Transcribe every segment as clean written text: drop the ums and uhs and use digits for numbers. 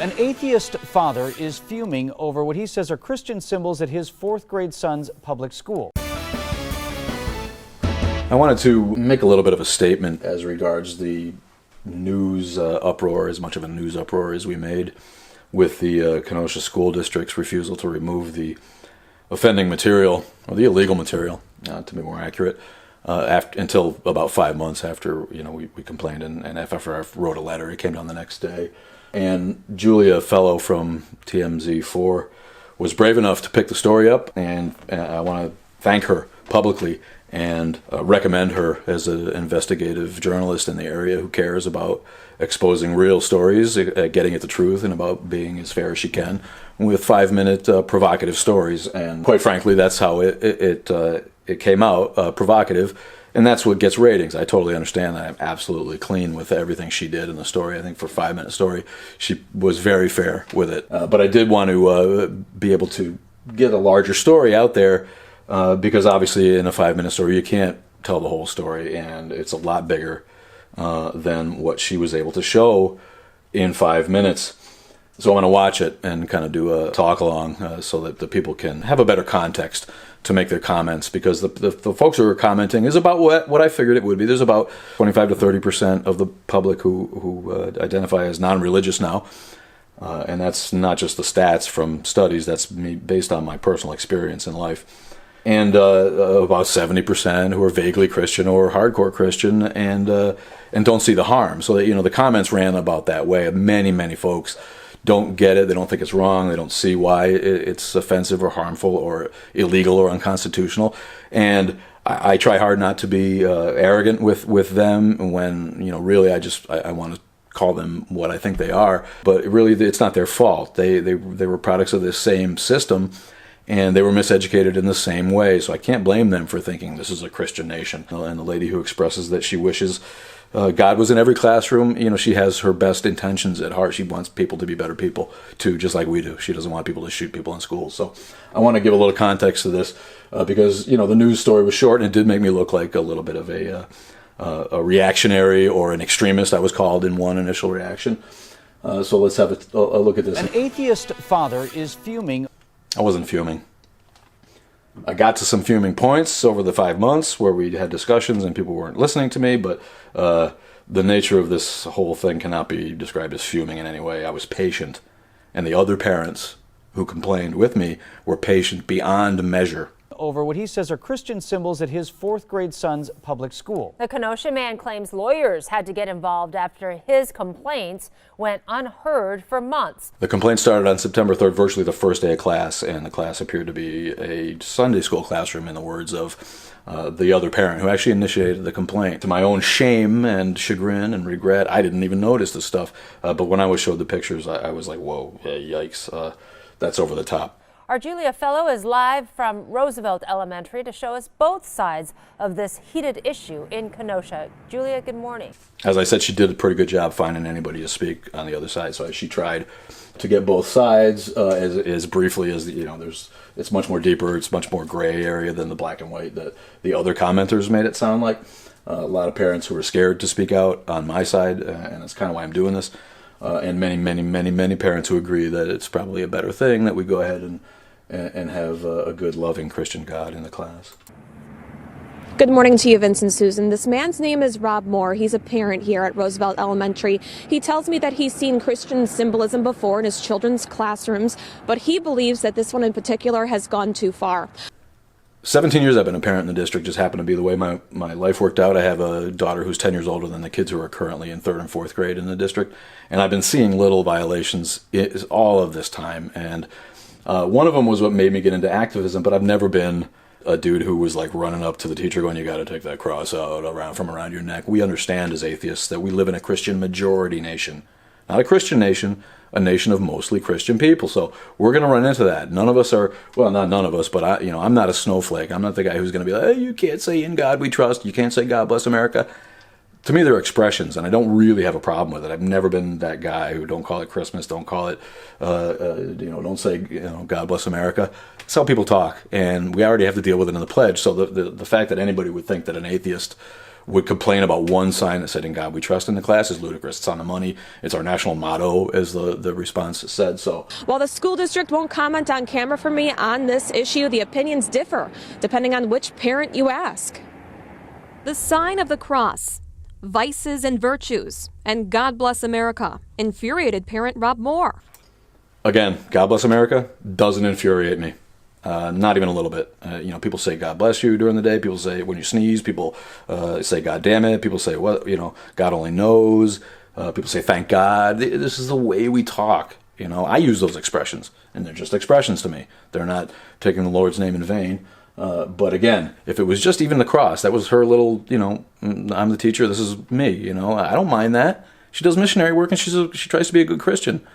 An atheist father is fuming over what he says are Christian symbols at his fourth grade son's public school. I wanted to make a little bit of a statement as regards the news uproar, as much of a news uproar as we made with the Kenosha School District's refusal to remove the offending material, or the illegal material, to be more accurate, until about 5 months after we complained, and FFRF wrote a letter. It came down the next day. And Julia, a fellow from TMZ4, was brave enough to pick the story up, and I want to thank her publicly and recommend her as an investigative journalist in the area who cares about exposing real stories, getting at the truth, and about being as fair as she can with 5-minute provocative stories. And quite frankly, that's how it came out, provocative. And that's what gets ratings. I totally understand that. I'm absolutely clean with everything she did in the story. I think for a 5-minute story, she was very fair with it. But I did want to be able to get a larger story out there because obviously in a 5-minute story, you can't tell the whole story. And it's a lot bigger than what she was able to show in 5 minutes. So I want to watch it and kind of do a talk along so that the people can have a better context to make their comments, because the folks who are commenting is about what I figured it would be. There's about 25 to 30% of the public who identify as non-religious now, and that's not just the stats from studies. That's me based on my personal experience in life. And about 70% who are vaguely Christian or hardcore Christian and don't see the harm. So that, the comments ran about that way. Many folks don't get it. They don't think it's wrong. They don't see why it's offensive or harmful or illegal or unconstitutional. And I try hard not to be arrogant with them when, really I want to call them what I think they are. But really, it's not their fault. They were products of this same system, and they were miseducated in the same way. So I can't blame them for thinking this is a Christian nation. And the lady who expresses that she wishes God was in every classroom, she has her best intentions at heart. She wants people to be better people, too, just like we do. She doesn't want people to shoot people in schools. So I want to give a little context to this because, the news story was short, and it did make me look like a little bit of a reactionary or an extremist, I was called in one initial reaction. So let's have a look at this. An atheist father is fuming. I wasn't fuming. I got to some fuming points over the 5 months where we had discussions and people weren't listening to me, but the nature of this whole thing cannot be described as fuming in any way. I was patient, and the other parents who complained with me were patient beyond measure. Over what he says are Christian symbols at his fourth grade son's public school. The Kenosha man claims lawyers had to get involved after his complaints went unheard for months. The complaint started on September 3rd, virtually the first day of class, and the class appeared to be a Sunday school classroom, in the words of the other parent who actually initiated the complaint. To my own shame and chagrin and regret, I didn't even notice this stuff. But when I was showed the pictures, I was like, whoa, yikes, that's over the top. Our Julia Fellow is live from Roosevelt Elementary to show us both sides of this heated issue in Kenosha. Julia, good morning. As I said, she did a pretty good job finding anybody to speak on the other side. So she tried to get both sides as briefly as, it's much more deeper, it's much more gray area than the black and white that the other commenters made it sound like. A lot of parents who were scared to speak out on my side, and that's kind of why I'm doing this. And many parents who agree that it's probably a better thing that we go ahead and have a good, loving Christian God in the class. Good morning to you, Vince and Susan. This man's name is Rob Moore. He's a parent here at Roosevelt Elementary. He tells me that he's seen Christian symbolism before in his children's classrooms, but he believes that this one in particular has gone too far. 17 years I've been a parent in the district. Just happened to be the way my life worked out. I have a daughter who's 10 years older than the kids who are currently in 3rd and 4th grade in the district. And I've been seeing little violations all of this time. And one of them was what made me get into activism, but I've never been a dude who was like running up to the teacher going, you got to take that cross out from around your neck. We understand as atheists that we live in a Christian majority nation. Not a Christian nation, a nation of mostly Christian people. So we're going to run into that. None of us are, well, not none of us, but I'm not a snowflake. I'm not the guy who's going to be like, hey, you can't say in God we trust. You can't say God bless America. To me, they're expressions, and I don't really have a problem with it. I've never been that guy who don't call it Christmas, don't call it, don't say, God bless America. That's how people talk, and we already have to deal with it in the pledge. So the fact that anybody would think that an atheist would complain about one sign that said "In God We Trust" in the class is ludicrous. It's on the money. It's our national motto, as the response said. So while the school district won't comment on camera for me on this issue, the opinions differ depending on which parent you ask. The sign of the cross, vices and virtues, and God Bless America infuriated parent Rob Moore. Again, God Bless America doesn't infuriate me. Not even a little bit. People say God bless you during the day. People say when you sneeze. People say God damn it. People say, well, God only knows. People say thank God. This is the way we talk. I use those expressions, and they're just expressions to me. They're not taking the Lord's name in vain. But again, if it was just even the cross, that was her little, I'm the teacher, this is me, I don't mind that. She does missionary work and she tries to be a good Christian.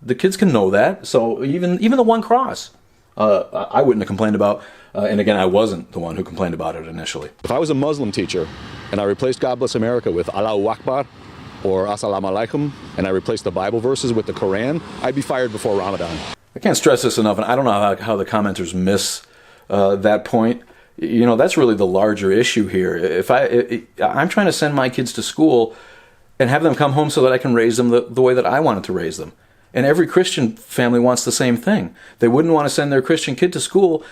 The kids can know that. So even the one cross, I wouldn't have complained about. And again, I wasn't the one who complained about it initially. If I was a Muslim teacher and I replaced God Bless America with Allahu Akbar or Assalamu Alaikum, and I replaced the Bible verses with the Quran, I'd be fired before Ramadan. I can't stress this enough, and I don't know how the commenters miss that point. That's really the larger issue here. If I'm trying to send my kids to school and have them come home so that I can raise them the way that I wanted to raise them. And every Christian family wants the same thing. They wouldn't want to send their Christian kid to school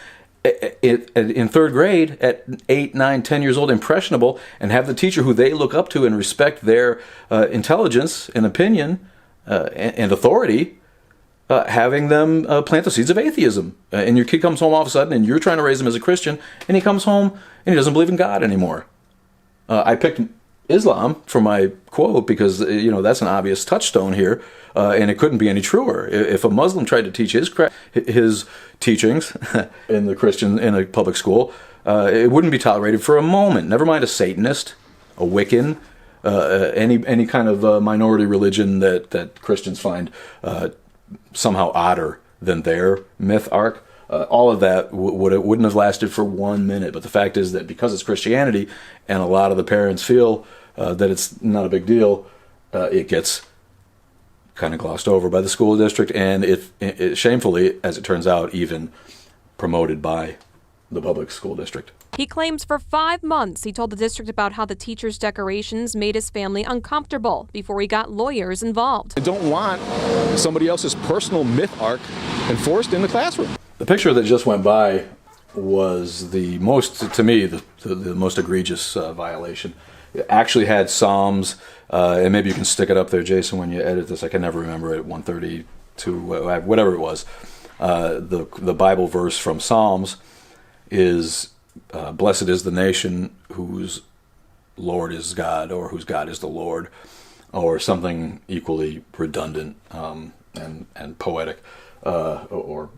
in third grade at 8, 9, 10 years old, impressionable, and have the teacher who they look up to and respect their intelligence and opinion and authority having them plant the seeds of atheism. And your kid comes home all of a sudden, and you're trying to raise him as a Christian, and he comes home and he doesn't believe in God anymore. I picked Islam for my quote because that's an obvious touchstone here, and it couldn't be any truer. If a Muslim tried to teach his teachings in a public school, it wouldn't be tolerated for a moment. Never mind a Satanist, a Wiccan, any kind of minority religion that Christians find somehow odder than their myth arc. All of that wouldn't have lasted for 1 minute. But the fact is that because it's Christianity and a lot of the parents feel that it's not a big deal, it gets kind of glossed over by the school district, and it shamefully, as it turns out, even promoted by the public school district. He claims for 5 months he told the district about how the teacher's decorations made his family uncomfortable before he got lawyers involved. I don't want somebody else's personal myth arc enforced in the classroom. The picture that just went by was the most, to me, the most egregious violation. It actually had Psalms, and maybe you can stick it up there, Jason, when you edit this. I can never remember it, 132, whatever it was. The Bible verse from Psalms is, blessed is the nation whose Lord is God, or whose God is the Lord, or something equally redundant and poetic, or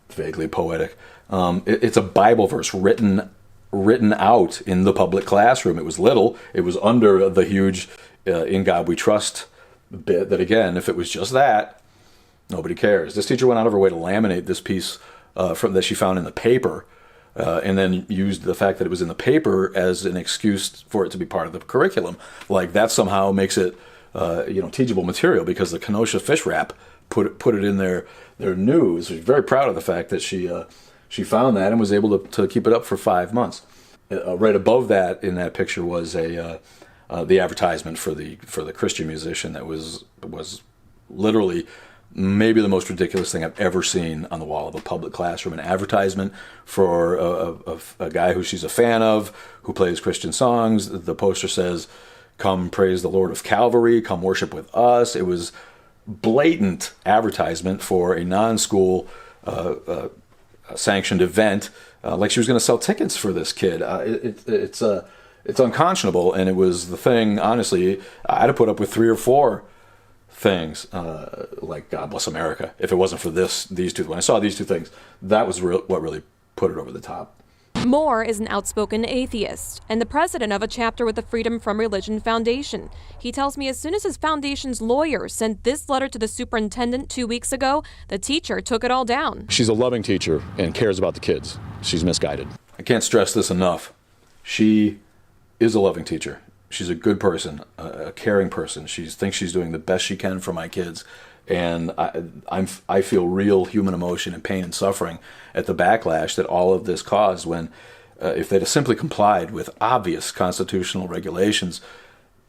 vaguely poetic. It's a Bible verse written out in the public classroom. It was little. It was under the huge "In God We Trust" bit that, again, if it was just that, nobody cares. This teacher went out of her way to laminate this piece that she found in the paper, and then used the fact that it was in the paper as an excuse for it to be part of the curriculum. Like that somehow makes it teachable material, because the Kenosha fish wrap put it in their news. She's very proud of the fact that she found that and was able to keep it up for 5 months. Right above that in that picture was the advertisement for the Christian musician that was literally maybe the most ridiculous thing I've ever seen on the wall of a public classroom. An advertisement for a guy who she's a fan of, who plays Christian songs. The poster says, "Come praise the Lord of Calvary, come worship with us." It was blatant advertisement for a non-school sanctioned event, like she was going to sell tickets for this kid. It's unconscionable, and it was the thing, honestly, I'd have put up with 3 or 4 things, like God Bless America, if it wasn't for these two. When I saw these two things, that was what really put it over the top. Moore is an outspoken atheist and the president of a chapter with the Freedom from Religion Foundation. He tells me as soon as his foundation's lawyer sent this letter to the superintendent 2 weeks ago, the teacher took it all down. She's a loving teacher and cares about the kids. She's misguided. I can't stress this enough. She is a loving teacher. She's a good person, a caring person. She thinks she's doing the best she can for my kids. And I feel real human emotion and pain and suffering at the backlash that all of this caused when if they'd have simply complied with obvious constitutional regulations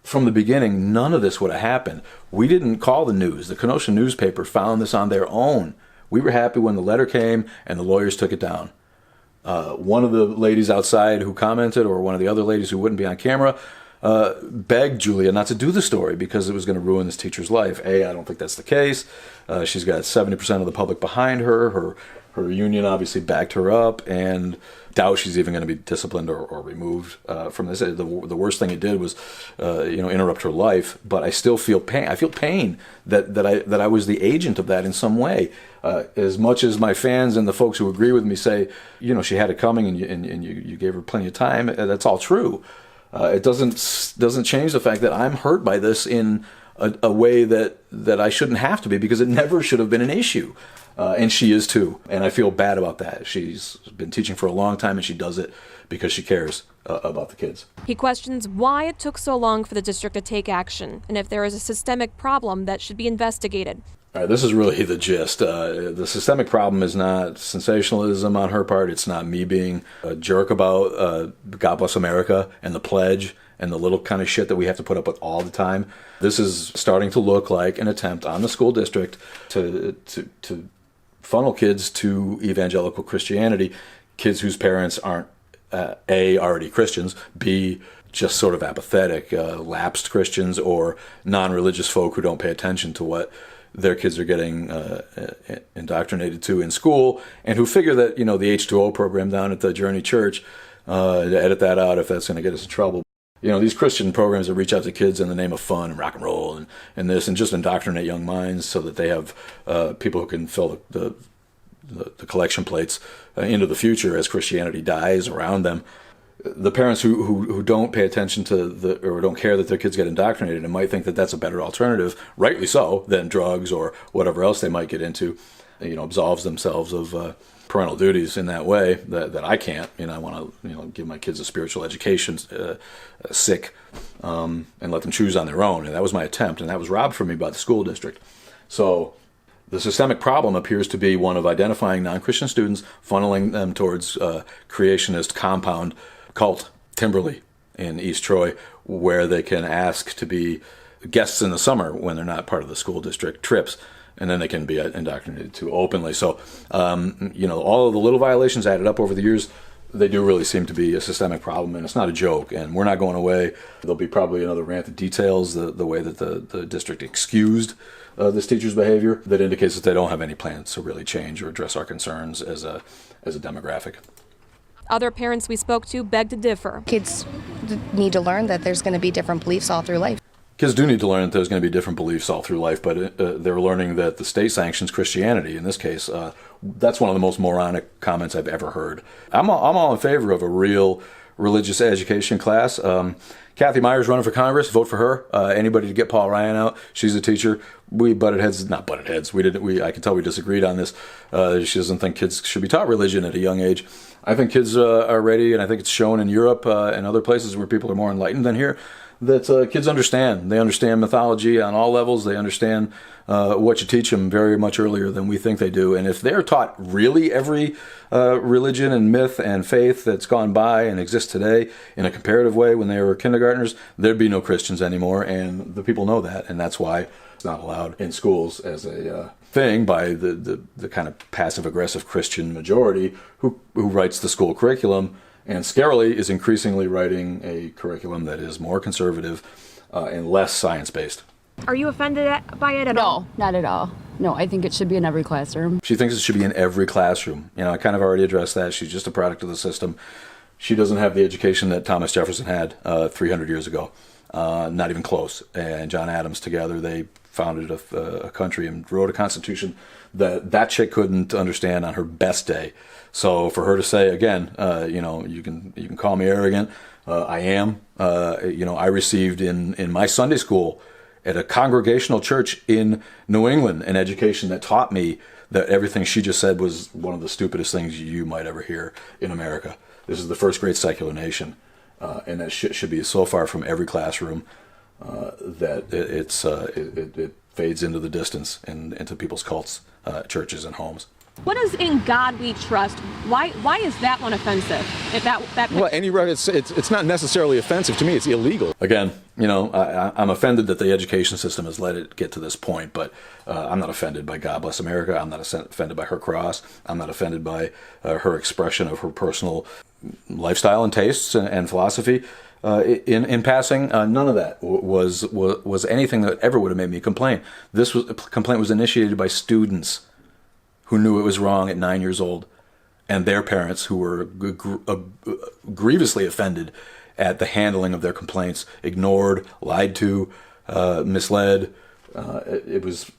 from the beginning, none of this would have happened. We didn't call the news. The Kenosha Newspaper found this on their own. We were happy when the letter came and the lawyers took it down. One of the ladies outside who commented, or one of the other ladies who wouldn't be on camera, begged Julia not to do the story because it was going to ruin this teacher's life. I don't think that's the case. She's got 70% of the public behind her. Her union obviously backed her up, and doubt she's even going to be disciplined or removed from this. The worst thing it did was, interrupt her life. But I still feel pain. I feel pain that I was the agent of that in some way. As much as my fans and the folks who agree with me say, she had it coming, and you gave her plenty of time. That's all true. It doesn't change the fact that I'm hurt by this in a way that I shouldn't have to be, because it never should have been an issue. And she is too. And I feel bad about that. She's been teaching for a long time, and she does it because she cares about the kids. He questions why it took so long for the district to take action, and if there is a systemic problem that should be investigated. All right, this is really the gist. The systemic problem is not sensationalism on her part. It's not me being a jerk about God Bless America and the pledge and the little kind of shit that we have to put up with all the time. This is starting to look like an attempt on the school district to funnel kids to evangelical Christianity, kids whose parents aren't A, already Christians, B, just sort of apathetic, lapsed Christians, or non-religious folk who don't pay attention to what their kids are getting indoctrinated to in school, and who figure that, the H2O program down at the Journey Church, edit that out if that's going to get us in trouble. These Christian programs that reach out to kids in the name of fun and rock and roll and this, and just indoctrinate young minds so that they have people who can fill the collection plates into the future as Christianity dies around them. The parents who don't pay attention to or don't care that their kids get indoctrinated and might think that that's a better alternative, rightly so, than drugs or whatever else they might get into, absolves themselves of parental duties in that way that I can't. I want to give my kids a spiritual education, and let them choose on their own. And that was my attempt, and that was robbed from me by the school district. So the systemic problem appears to be one of identifying non-Christian students, funneling them towards creationist compound cult Timberley in East Troy, where they can ask to be guests in the summer when they're not part of the school district trips, and then they can be indoctrinated too openly. So, all of the little violations added up over the years, they do really seem to be a systemic problem, and it's not a joke, and we're not going away. There'll be probably another rant that details the way that the district excused this teacher's behavior that indicates that they don't have any plans to really change or address our concerns as a demographic. Other parents we spoke to beg to differ. Kids need to learn that there's going to be different beliefs all through life. Kids do need to learn that there's going to be different beliefs all through life, but they're learning that the state sanctions Christianity. In this case, that's one of the most moronic comments I've ever heard. I'm all in favor of a real religious education class. Kathy Meyer's running for Congress. Vote for her. Anybody to get Paul Ryan out. She's a teacher. We butted heads. Not butted heads. I can tell we disagreed on this. She doesn't think kids should be taught religion at a young age. I think kids are ready, and I think it's shown in Europe and other places where people are more enlightened than here, that kids understand. They understand mythology on all levels. They understand what you teach them very much earlier than we think they do. And if they're taught really every religion and myth and faith that's gone by and exists today in a comparative way when they were kindergartners, there'd be no Christians anymore. And the people know that, and that's why it's not allowed in schools as a thing by the kind of passive-aggressive Christian majority who writes the school curriculum. And scarily is increasingly writing a curriculum that is more conservative and less science-based. Are you offended by it at all? No, not at all. No, I think it should be in every classroom. She thinks it should be in every classroom. I kind of already addressed that. She's just a product of the system. She doesn't have the education that Thomas Jefferson had 300 years ago. Not even close. And John Adams together, they founded a country and wrote a constitution that chick couldn't understand on her best day. So for her to say, again, you can call me arrogant. I am. I received in my Sunday school at a congregational church in New England an education that taught me that everything she just said was one of the stupidest things you might ever hear in America. This is the first great secular nation, and that shit should be so far from every classroom that it fades into the distance and into people's cults, churches, and homes. What is "In God We Trust"? Why is that one offensive? If that Well, it's not necessarily offensive to me. It's illegal. Again, I'm offended that the education system has let it get to this point, but I'm not offended by God Bless America. I'm not offended by her cross. I'm not offended by her expression of her personal lifestyle and tastes and philosophy. In passing, none of that was anything that ever would have made me complain. Complaint was initiated by students who knew it was wrong at 9 years old, and their parents who were grievously offended at the handling of their complaints, ignored, lied to, misled. It was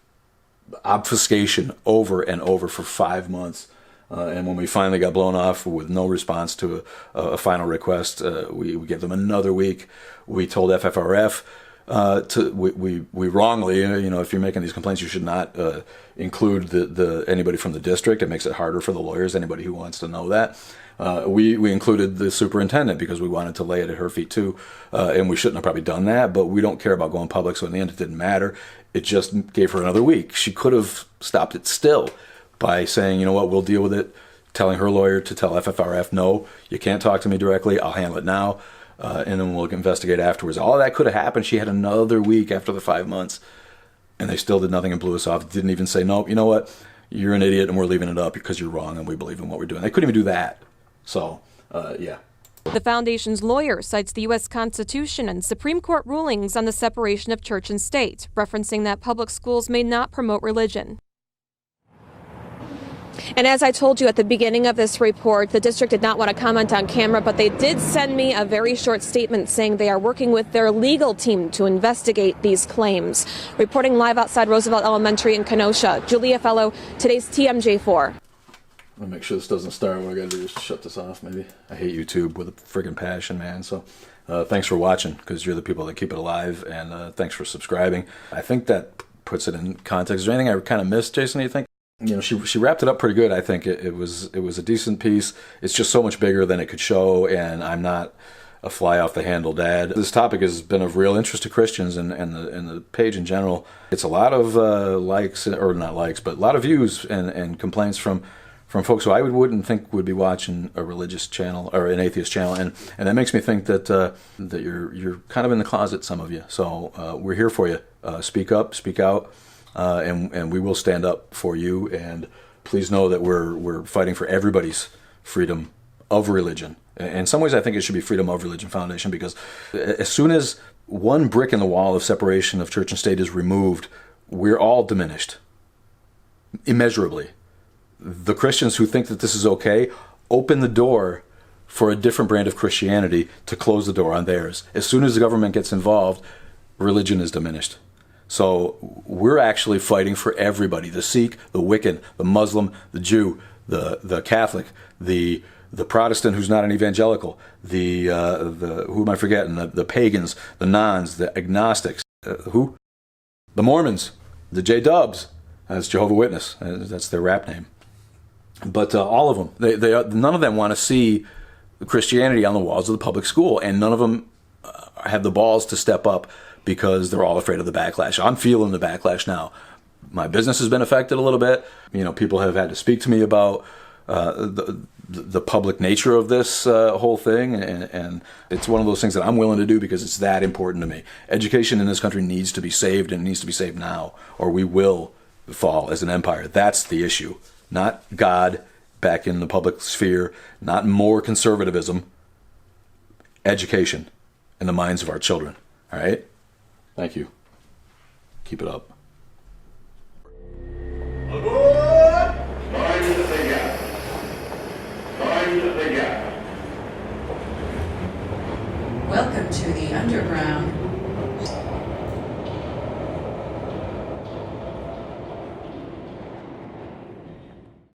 obfuscation over and over for 5 months. And when we finally got blown off with no response to a final request, we gave them another week. We told FFRF we wrongly, if you're making these complaints, you should not include anybody from the district. It makes it harder for the lawyers, anybody who wants to know that. We included the superintendent because we wanted to lay it at her feet too, and we shouldn't have probably done that, but we don't care about going public, so in the end it didn't matter. It just gave her another week. She could have stopped it still by saying, you know what, we'll deal with it, telling her lawyer to tell FFRF, no, you can't talk to me directly, I'll handle it now, and then we'll investigate afterwards. All of that could have happened. She had another week after the 5 months, and they still did nothing and blew us off. Didn't even say, nope, you know what, you're an idiot and we're leaving it up because you're wrong and we believe in what we're doing. They couldn't even do that. So, yeah. The foundation's lawyer cites the U.S. Constitution and Supreme Court rulings on the separation of church and state, referencing that public schools may not promote religion. And as I told you at the beginning of this report, the district did not want to comment on camera, but they did send me a very short statement saying they are working with their legal team to investigate these claims. Reporting live outside Roosevelt Elementary in Kenosha, Julia Fellow, today's TMJ4. I'm going to make sure this doesn't start. What I got to do is shut this off, maybe. I hate YouTube with a friggin' passion, man. So thanks for watching, because you're the people that keep it alive, and thanks for subscribing. I think that puts it in context. Is there anything I kind of missed, Jason, you think? She wrapped it up pretty good. I think it was a decent piece. It's just so much bigger than it could show, and I'm not a fly off the handle dad. This topic has been of real interest to Christians and the page in general. It's a lot of likes, or not likes, but a lot of views and complaints from folks who I wouldn't think would be watching a religious channel or an atheist channel, and that makes me think that that you're kind of in the closet, some of you. So we're here for you. Speak up, speak out. And we will stand up for you, and please know that we're fighting for everybody's freedom of religion. In some ways, I think it should be Freedom of Religion Foundation, because as soon as one brick in the wall of separation of church and state is removed, we're all diminished immeasurably. The Christians who think that this is okay open the door for a different brand of Christianity to close the door on theirs. As soon as the government gets involved, religion is diminished. So we're actually fighting for everybody: the Sikh, the Wiccan, the Muslim, the Jew, the Catholic, the Protestant who's not an evangelical, the who am I forgetting? The pagans, the nons, the agnostics, the Mormons, the J-Dubs. That's Jehovah's Witness. That's their rap name. But all of them, none of them want to see Christianity on the walls of the public school, and none of them have the balls to step up, because they're all afraid of the backlash. I'm feeling the backlash now. My business has been affected a little bit. People have had to speak to me about the public nature of this whole thing, and it's one of those things that I'm willing to do because it's that important to me. Education in this country needs to be saved, and it needs to be saved now, or we will fall as an empire. That's the issue. Not God back in the public sphere, not more conservatism. Education in the minds of our children. All right? Thank you. Keep it up. Welcome to the underground.